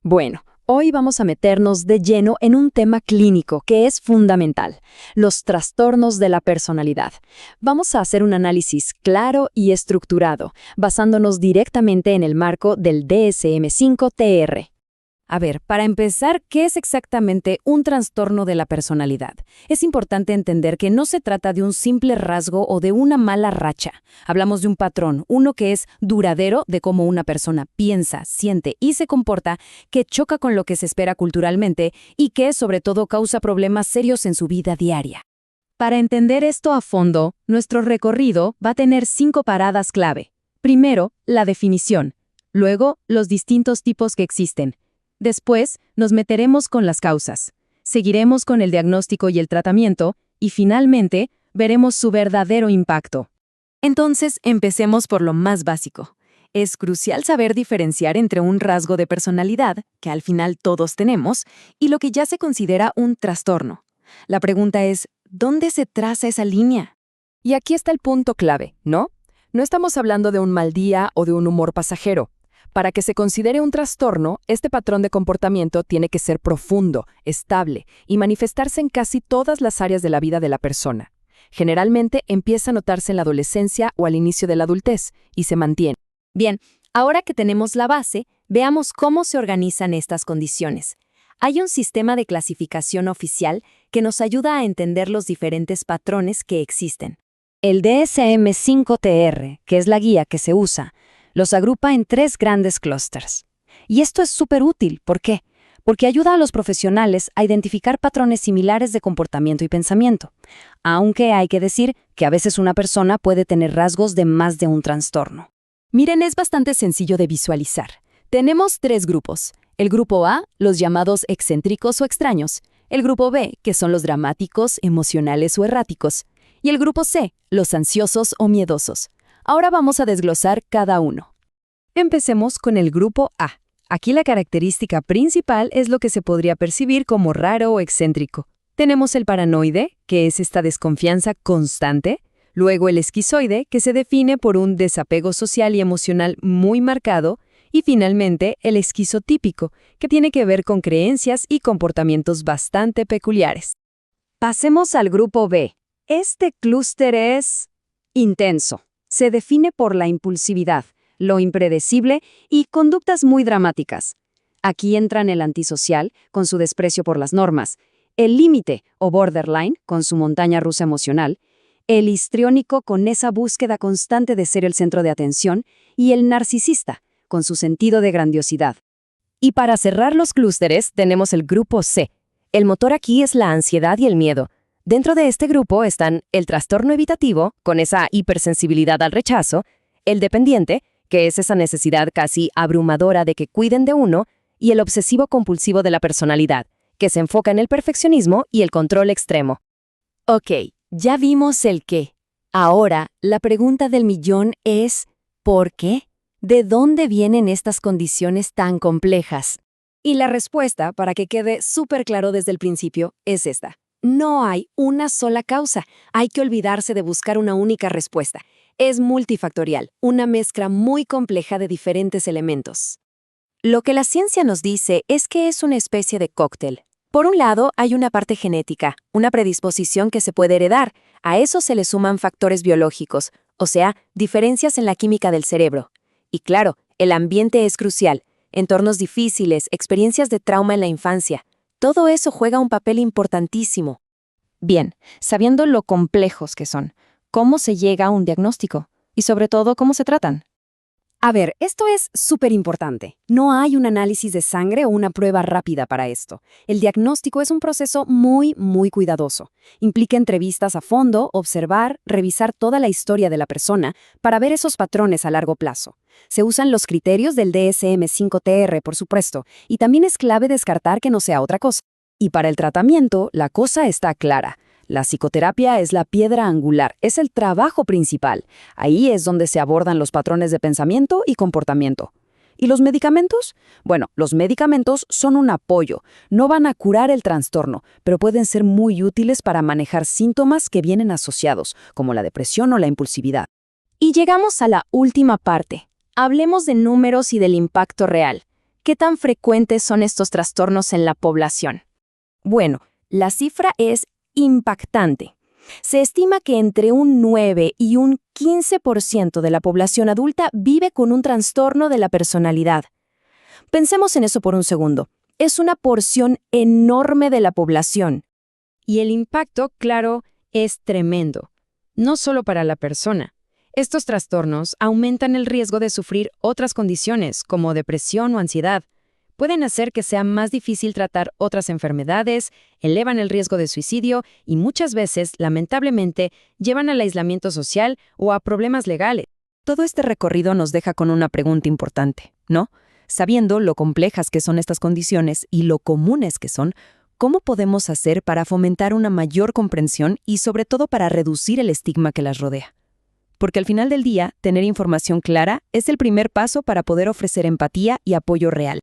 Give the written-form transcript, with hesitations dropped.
Bueno, hoy vamos a meternos de lleno en un tema clínico que es fundamental, los trastornos de la personalidad. Vamos a hacer un análisis claro y estructurado, basándonos directamente en el marco del DSM-5-TR. A ver, para empezar, ¿qué es exactamente un trastorno de la personalidad? Es importante entender que no se trata de un simple rasgo o de una mala racha. Hablamos de un patrón, uno que es duradero de cómo una persona piensa, siente y se comporta, que choca con lo que se espera culturalmente y que, sobre todo, causa problemas serios en su vida diaria. Para entender esto a fondo, nuestro recorrido va a tener 5 paradas clave. Primero, la definición. Luego, los distintos tipos que existen. Después, nos meteremos con las causas. Seguiremos con el diagnóstico y el tratamiento, y finalmente, veremos su verdadero impacto. Entonces, empecemos por lo más básico. Es crucial saber diferenciar entre un rasgo de personalidad, que al final todos tenemos, y lo que ya se considera un trastorno. La pregunta es, ¿dónde se traza esa línea? Y aquí está el punto clave, ¿no? No estamos hablando de un mal día o de un humor pasajero. Para que se considere un trastorno, este patrón de comportamiento tiene que ser profundo, estable y manifestarse en casi todas las áreas de la vida de la persona. Generalmente empieza a notarse en la adolescencia o al inicio de la adultez y se mantiene. Bien, ahora que tenemos la base, veamos cómo se organizan estas condiciones. Hay un sistema de clasificación oficial que nos ayuda a entender los diferentes patrones que existen. El DSM-5-TR, que es la guía que se usa, los agrupa en 3 grandes clústeres. Y esto es súper útil. ¿Por qué? Porque ayuda a los profesionales a identificar patrones similares de comportamiento y pensamiento. Aunque hay que decir que a veces una persona puede tener rasgos de más de un trastorno. Miren, es bastante sencillo de visualizar. Tenemos 3 grupos. El grupo A, los llamados excéntricos o extraños. El grupo B, que son los dramáticos, emocionales o erráticos. Y el grupo C, los ansiosos o miedosos. Ahora vamos a desglosar cada uno. Empecemos con el grupo A. Aquí la característica principal es lo que se podría percibir como raro o excéntrico. Tenemos el paranoide, que es esta desconfianza constante. Luego el esquizoide, que se define por un desapego social y emocional muy marcado. Y finalmente el esquizotípico, que tiene que ver con creencias y comportamientos bastante peculiares. Pasemos al grupo B. Este clúster es intenso. Se define por la impulsividad, lo impredecible y conductas muy dramáticas. Aquí entran el antisocial, con su desprecio por las normas, el límite o borderline, con su montaña rusa emocional, el histriónico, con esa búsqueda constante de ser el centro de atención, y el narcisista, con su sentido de grandiosidad. Y para cerrar los clústeres tenemos el grupo C. El motor aquí es la ansiedad y el miedo. Dentro de este grupo están el trastorno evitativo, con esa hipersensibilidad al rechazo, el dependiente, que es esa necesidad casi abrumadora de que cuiden de uno, y el obsesivo-compulsivo de la personalidad, que se enfoca en el perfeccionismo y el control extremo. Ok, ya vimos el qué. Ahora, la pregunta del millón es, ¿por qué? ¿De dónde vienen estas condiciones tan complejas? Y la respuesta, para que quede súper claro desde el principio, es esta. No hay una sola causa. Hay que olvidarse de buscar una única respuesta. Es multifactorial, una mezcla muy compleja de diferentes elementos. Lo que la ciencia nos dice es que es una especie de cóctel. Por un lado, hay una parte genética, una predisposición que se puede heredar. A eso se le suman factores biológicos, o sea, diferencias en la química del cerebro. Y claro, el ambiente es crucial. Entornos difíciles, experiencias de trauma en la infancia. Todo eso juega un papel importantísimo. Bien, sabiendo lo complejos que son, ¿cómo se llega a un diagnóstico? Y sobre todo, ¿cómo se tratan? A ver, esto es súper importante. No hay un análisis de sangre o una prueba rápida para esto. El diagnóstico es un proceso muy cuidadoso. Implica entrevistas a fondo, observar, revisar toda la historia de la persona para ver esos patrones a largo plazo. Se usan los criterios del DSM-5-TR, por supuesto, y también es clave descartar que no sea otra cosa. Y para el tratamiento, la cosa está clara. La psicoterapia es la piedra angular, es el trabajo principal. Ahí es donde se abordan los patrones de pensamiento y comportamiento. ¿Y los medicamentos? Bueno, los medicamentos son un apoyo. No van a curar el trastorno, pero pueden ser muy útiles para manejar síntomas que vienen asociados, como la depresión o la impulsividad. Y llegamos a la última parte. Hablemos de números y del impacto real. ¿Qué tan frecuentes son estos trastornos en la población? Bueno, la cifra es impactante. Se estima que entre un 9 y un 15% de la población adulta vive con un trastorno de la personalidad. Pensemos en eso por un segundo. Es una porción enorme de la población. Y el impacto, claro, es tremendo. No solo para la persona. Estos trastornos aumentan el riesgo de sufrir otras condiciones, como depresión o ansiedad. Pueden hacer que sea más difícil tratar otras enfermedades, elevan el riesgo de suicidio y muchas veces, lamentablemente, llevan al aislamiento social o a problemas legales. Todo este recorrido nos deja con una pregunta importante, ¿no? Sabiendo lo complejas que son estas condiciones y lo comunes que son, ¿cómo podemos hacer para fomentar una mayor comprensión y sobre todo para reducir el estigma que las rodea? Porque al final del día, tener información clara es el primer paso para poder ofrecer empatía y apoyo real.